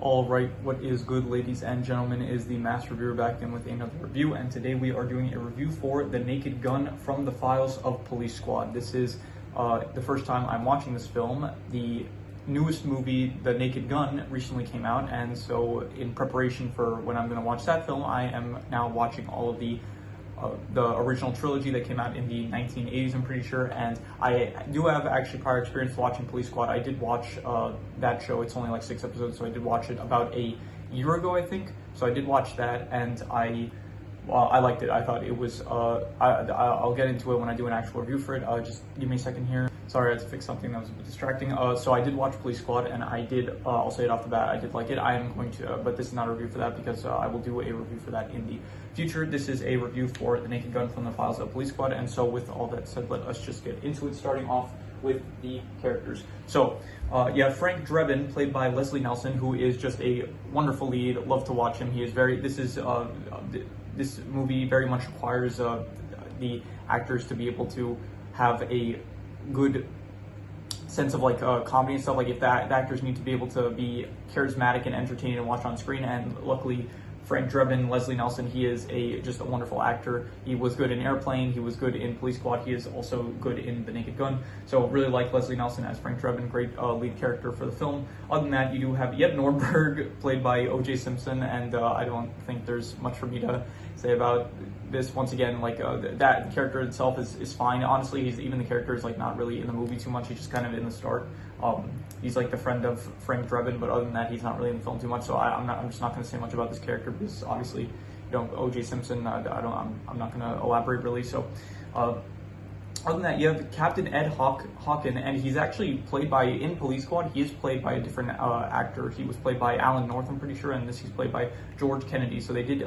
All right, what is good, ladies and gentlemen, is the Mass Reviewer back in with another review, and today we are doing a review for The Naked Gun from the Files of Police Squad. This is the first time I'm watching this film. The newest movie, The Naked Gun, recently came out, and so in preparation for when I'm going to watch that film, I am now watching all of the original trilogy that came out in the 1980s, I'm pretty sure, and I do have actually prior experience watching Police Squad. I did watch that show. It's only like 6 episodes, so I did watch it about a year ago, I think. So I did watch that, and I liked it. I thought it was, I'll get into it when I do an actual review for it. Just give me a second here. Sorry, I had to fix something that was a bit distracting. So I did watch Police Squad, and I did, I'll say it off the bat, I did like it. I am going to, but this is not a review for that because I will do a review for that in the future. This is a review for The Naked Gun from the Files of Police Squad, and so with all that said, let us just get into it, starting off with the characters. So, you have Frank Drebin, played by Leslie Nelson, who is just a wonderful lead. Love to watch him. He is very, this movie very much requires the actors to be able to have a good sense of like comedy and stuff. Like if the actors need to be able to be charismatic and entertaining to watch on screen, and luckily Frank Drebin, Leslie Nelson, he is just a wonderful actor. He was good in Airplane, he was good in Police Squad, he is also good in The Naked Gun. So really like Leslie Nelson as Frank Drebin, great lead character for the film. Other than that, you do have Ed Norberg, played by O.J. Simpson, and I don't think there's much for me to say about this. Once again, like that character itself is fine. Honestly, even the character is like not really in the movie too much. He's just kind of in the start. He's like the friend of Frank Drebin, but other than that, he's not really in the film too much. So I'm just not going to say much about this character because obviously, you know, O.J. Simpson. I'm not going to elaborate really. So, other than that, you have Captain Ed Hawken, and he's actually played by, in Police Squad, he is played by a different actor. He was played by Alan North, I'm pretty sure, and this he's played by George Kennedy. So they did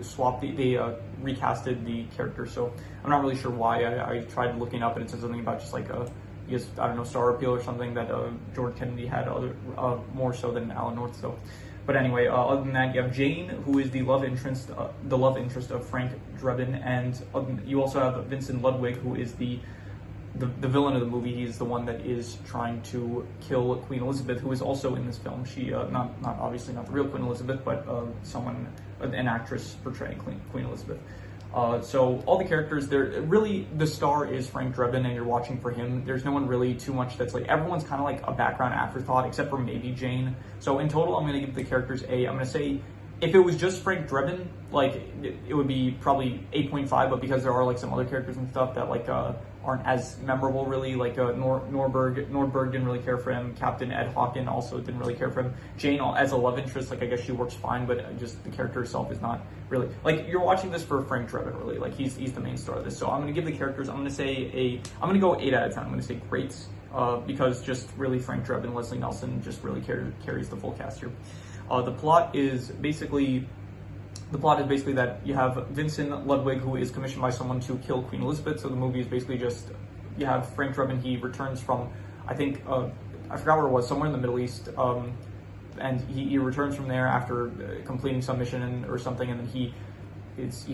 swap they recasted the character. So I'm not really sure why. I tried looking up, and it said something about just like I guess, I don't know, star appeal or something, that George Kennedy had more so than Alan North. So, but anyway, other than that, you have Jane, who is the love interest of Frank Drebin, and you also have Vincent Ludwig, who is the villain of the movie. He's the one that is trying to kill Queen Elizabeth, who is also in this film. She not obviously not the real Queen Elizabeth, but an actress portraying Queen Elizabeth. So all the characters, the star is Frank Drebin, and you're watching for him. There's no one really too much that's like, everyone's kind of like a background afterthought, except for maybe Jane. So in total, I'm going to give the characters I'm going to say, if it was just Frank Drebin, like, it would be probably 8.5, but because there are like some other characters and stuff that like aren't as memorable really, like Nordberg didn't really care for him. Captain Ed Hawken also didn't really care for him. Jane, as a love interest, like, I guess she works fine, but just the character herself is not really, like, you're watching this for Frank Drebin really, like he's the main star of this. So I'm going to give the characters, I'm going to go 8 out of 10. I'm going to say great, because just really Frank Drebin, Leslie Nelson just really carries the full cast here. The plot is basically that you have Vincent Ludwig, who is commissioned by someone to kill Queen Elizabeth. So the movie is basically just, you have Frank Drebin, he returns from, I think, I forgot where it was, somewhere in the Middle East, and he returns from there after completing some mission or something, and then he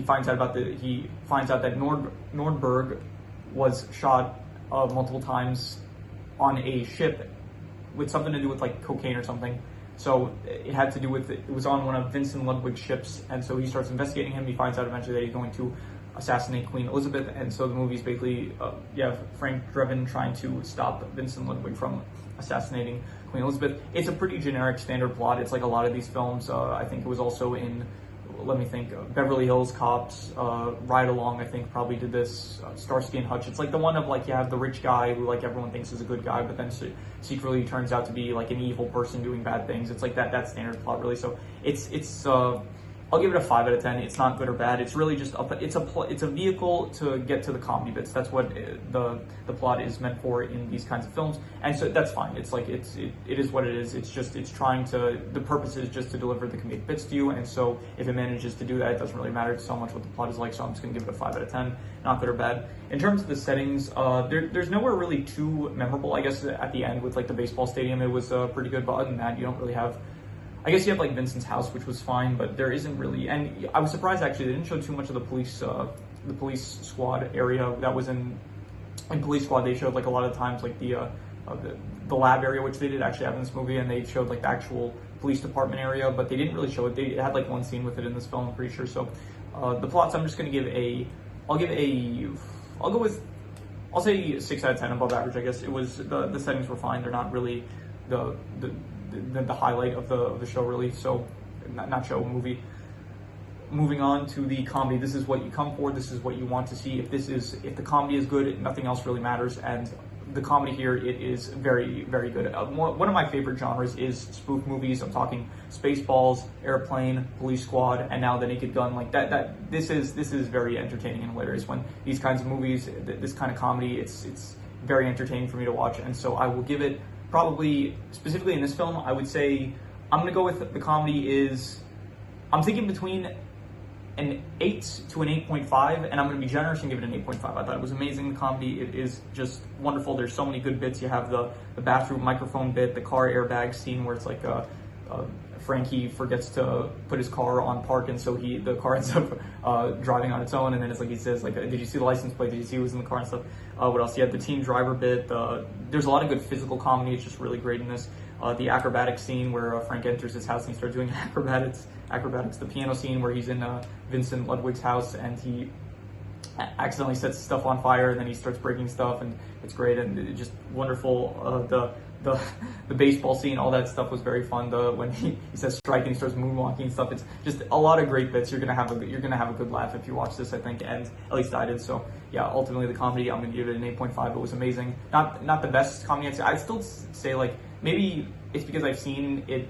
finds out that Nordberg was shot multiple times on a ship with something to do with like cocaine or something. So it had to do with, it was on one of Vincent Ludwig's ships, and so he starts investigating him. He finds out eventually that he's going to assassinate Queen Elizabeth, and so the movie's basically, you have Frank Drebin trying to stop Vincent Ludwig from assassinating Queen Elizabeth. It's a pretty generic standard plot. It's like a lot of these films. I think it was also in, let me think, Beverly Hills Cops, Ride Along, I think probably did this, Starsky and Hutch. It's like the one of like, you have the rich guy who like everyone thinks is a good guy, but then secretly turns out to be like an evil person doing bad things. It's like that standard plot really. So it's I'll give it a 5 out of 10. It's not good or bad. It's really just it's a vehicle to get to the comedy bits. That's what the plot is meant for in these kinds of films, and so that's fine. It's like it is what it is. It's trying to, the purpose is just to deliver the comedic bits to you, and so if it manages to do that, it doesn't really matter so much what the plot is like. So I'm just gonna give it a 5 out of 10. Not good or bad. In terms of the settings, there's nowhere really too memorable. I guess at the end with like the baseball stadium, it was pretty good, but other than that, you don't really have. I guess you have like Vincent's house, which was fine, but there isn't really, and I was surprised actually they didn't show too much of the police squad area that was in Police Squad. They showed like a lot of times like the the lab area, which they did actually have in this movie, and they showed like the actual police department area, but they didn't really show it. They had like one scene with it in this film, I'm pretty sure. So the plots, I'm just gonna give I'll say 6 out of 10, above average, I guess. It was the settings were fine. They're not really the highlight of the show, really. So not show, movie. Moving on to the comedy. This is what you come for. This is what you want to see. If the comedy is good, nothing else really matters. And the comedy here, it is very, very good. One of my favorite genres is spoof movies. I'm talking Spaceballs, Airplane, Police Squad, and now The Naked Gun. Like that. This is very entertaining and hilarious. When these kinds of movies, this kind of comedy, it's very entertaining for me to watch. And so I will give it, probably specifically in this film, I would say I'm gonna go with the comedy is, I'm thinking between an 8 to an 8.5, and I'm going to be generous and give it an 8.5. I thought it was amazing. The comedy, it is just wonderful. There's so many good bits. You have the bathroom microphone bit, the car airbag scene where it's like Frankie forgets to put his car on park, and so the car ends up driving on its own, and then it's like he says, like, did you see the license plate? Did you see who was in the car and stuff? What else? You have the teen driver bit. There's a lot of good physical comedy. It's just really great in this. The acrobatic scene where Frank enters his house and he starts doing acrobatics. The piano scene where he's in Vincent Ludwig's house and he accidentally sets stuff on fire, and then he starts breaking stuff, and it's great and it's just wonderful. The baseball scene, all that stuff was very fun. When he says strike and he starts moonwalking and stuff, it's just a lot of great bits. You're gonna have a good laugh if you watch this, I think, and at least I did. So yeah, ultimately the comedy, I'm gonna give it an 8.5. It was amazing. Not the best comedy. I'd still say, like, maybe it's because I've seen it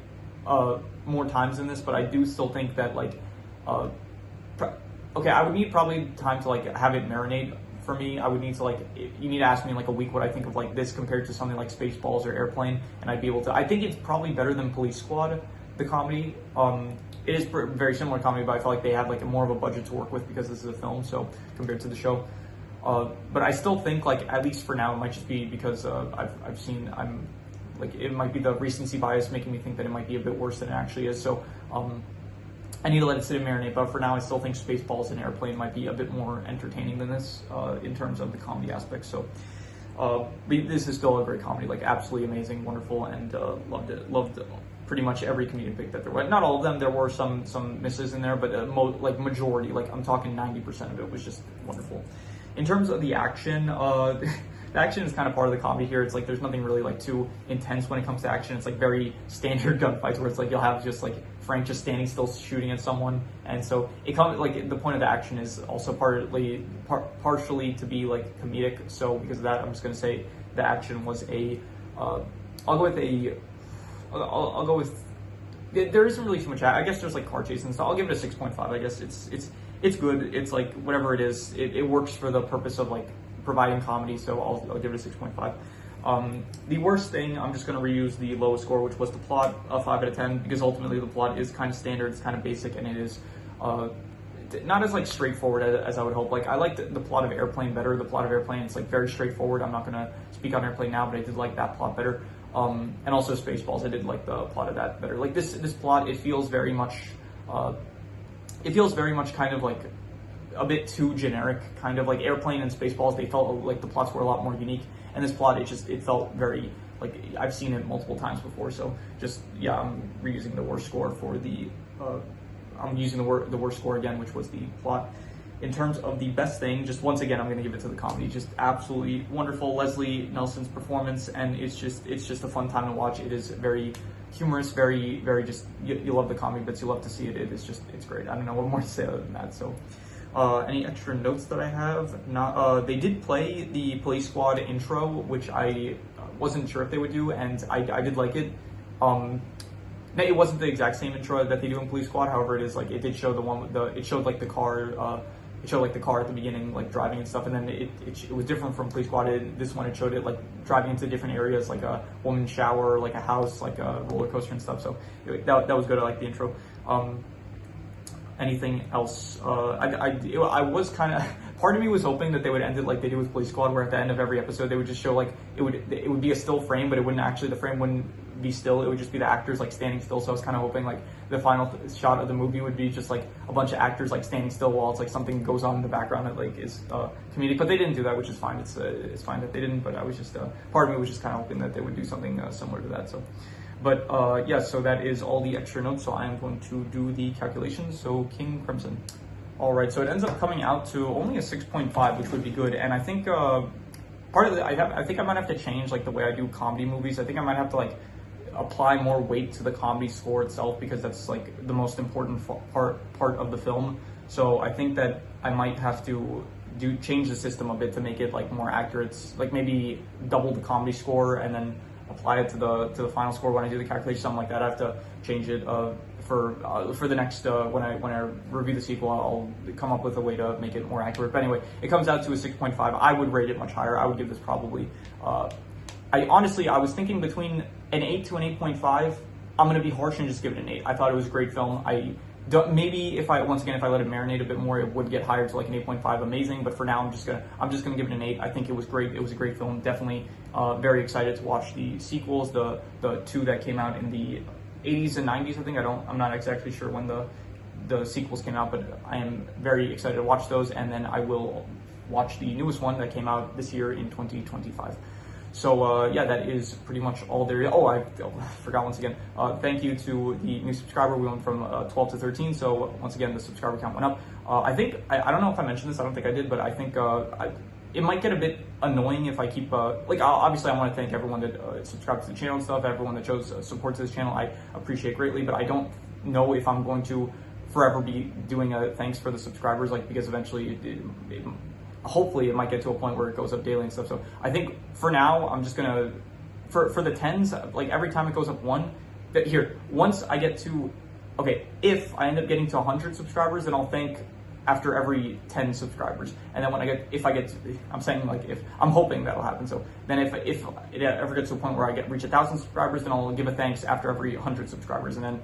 more times than this, but I do still think that, like, okay, I would need probably time to like have it marinate. For me, I would need to, like, you need to ask me in like a week what I think of like this compared to something like Spaceballs or Airplane, and I'd be able to. I think it's probably better than Police Squad, the comedy. It is very similar comedy, but I feel like they had like more of a budget to work with because this is a film, so compared to the show. But I still think, like, at least for now, it might just be because it might be the recency bias making me think that it might be a bit worse than it actually is. So I need to let it sit and marinate, but for now I still think Spaceballs and Airplane might be a bit more entertaining than this in terms of the comedy aspect. So this is still a great comedy, like absolutely amazing, wonderful, and loved it. Loved pretty much every comedic pick that there was. Not all of them, there were some misses in there, but like majority, like I'm talking 90% of it was just wonderful. In terms of the action, the action is kind of part of the comedy here. It's like there's nothing really like too intense when it comes to action. It's like very standard gunfights where it's like you'll have just like Frank just standing still shooting at someone, and so it comes like the point of the action is also partially to be like comedic. So because of that, I'm just gonna say the action was I'll go with there isn't really too much. I guess there's like car chases and stuff. I'll give it a 6.5. I guess it's good. It's like whatever it is, it works for the purpose of like providing comedy, so I'll give it a 6.5. The worst thing, I'm just going to reuse the lowest score, which was the plot, 5 out of 10, because ultimately the plot is kind of standard, it's kind of basic, and it is not as like straightforward as I would hope. Like I liked the plot of Airplane better. The plot of Airplane, it's like very straightforward. I'm not going to speak on Airplane now, but I did like that plot better. And also Spaceballs, I did like the plot of that better. Like this plot, it feels very much kind of like a bit too generic, kind of like Airplane and Spaceballs. They felt like the plots were a lot more unique, and this plot, it felt very like I've seen it multiple times before. So just yeah, I'm reusing the worst score for the I'm using the worst score again, which was the plot. In terms of the best thing, just once again, I'm going to give it to the comedy. Just absolutely wonderful, Leslie Nelson's performance, and it's just a fun time to watch. It is very humorous, very, very just, you love the comedy bits, you love to see it. It's great. I don't know what more to say other than that. So any extra notes that I have? Not. They did play the Police Squad intro, which I wasn't sure if they would do, and I did like it. It wasn't the exact same intro that they do in Police Squad. However, it is like it did show the one with it showed like the car. It showed like the car at the beginning, like driving and stuff, and then it was different from Police Squad. This one, it showed it like driving into different areas, like a woman's shower, like a house, like a roller coaster and stuff. So that was good. I like the intro. Anything else? I was kind of, part of me was hoping that they would end it like they do with Police Squad, where at the end of every episode they would just show like it would be a still frame, but it wouldn't actually, the frame wouldn't be still. It would just be the actors like standing still. So I was kind of hoping like the final shot of the movie would be just like a bunch of actors like standing still while it's like something goes on in the background that like is comedic. But they didn't do that, which is fine. It's fine that they didn't. But I was just part of me was just kind of hoping that they would do something similar to that. So. But yeah, so that is all the extra notes. So I am going to do the calculations. So King Crimson. All right, so it ends up coming out to only a 6.5, which would be good. And I think part of I think I might have to change like the way I do comedy movies. I think I might have to like apply more weight to the comedy score itself because that's like the most important part of the film. So I think that I might have to change the system a bit to make it like more accurate. Like maybe double the comedy score and then apply it to the final score when I do the calculation, something like that. I have to change it for the next when I review the sequel. I'll come up with a way to make it more accurate. But anyway, it comes out to a 6.5. I would rate it much higher. I would give this probably. I was thinking between an 8 to an 8.5. I'm gonna be harsh and just give it an 8. I thought it was a great film. Maybe if I let it marinate a bit more, it would get higher to like an 8.5. Amazing, but for now, I'm just gonna give it an 8. I think it was great. It was a great film. Definitely very excited to watch the sequels. The two that came out in the 80s and 90s. I think I'm not exactly sure when the sequels came out, but I am very excited to watch those. And then I will watch the newest one that came out this year in 2025. So yeah, that is pretty much all there is. Oh, I forgot once again. Thank you to the new subscriber. We went from 12 to 13. So once again, the subscriber count went up. I think, I don't know if I mentioned this. I don't think I did, but I think it might get a bit annoying if I keep, obviously I want to thank everyone that subscribed to the channel and stuff, everyone that shows support to this channel. I appreciate greatly, but I don't know if I'm going to forever be doing a thanks for the subscribers, like, because eventually hopefully it might get to a point where it goes up daily and stuff. So I think for now, I'm just gonna, for the tens, like every time it goes up one, once I get to, okay, if I end up getting to 100 subscribers, then I'll thank after every 10 subscribers. And then I'm hoping that'll happen. So then if it ever gets to a point where I reach 1,000 subscribers, then I'll give a thanks after every 100 subscribers. And then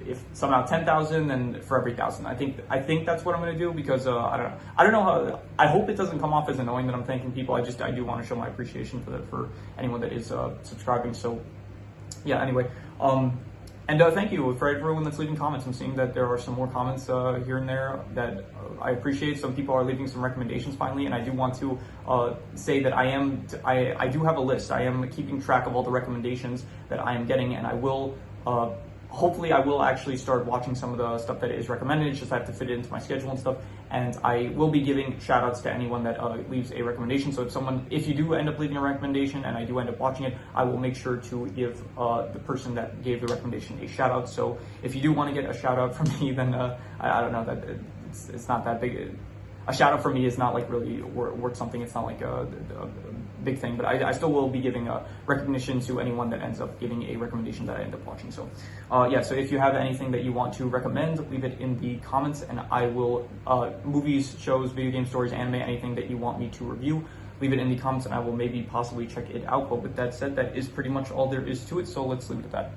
if somehow 10,000, then for every 1,000. I think that's what I'm gonna do because I don't know how. I hope it doesn't come off as annoying that I'm thanking people. I do want to show my appreciation for anyone that is subscribing. So yeah. Anyway, and thank you for everyone that's leaving comments. I'm seeing that there are some more comments here and there that I appreciate. Some people are leaving some recommendations finally, and I do want to say that I do have a list. I am keeping track of all the recommendations that I am getting, and I will. Hopefully I will actually start watching some of the stuff that is recommended. It's just I have to fit it into my schedule and stuff. And I will be giving shout outs to anyone that leaves a recommendation. So if you do end up leaving a recommendation and I do end up watching it, I will make sure to give the person that gave the recommendation a shout out. So if you do want to get a shout out from me, then I don't know, that it's not that big. A shout out from me is not like really worth something. It's not like a big thing, but I still will be giving a recognition to anyone that ends up giving a recommendation that I end up watching. So yeah, so if you have anything that you want to recommend, leave it in the comments and I will, movies, shows, video game stories, anime, anything that you want me to review, leave it in the comments and I will maybe possibly check it out. But with that said, that is pretty much all there is to it. So let's leave it at that.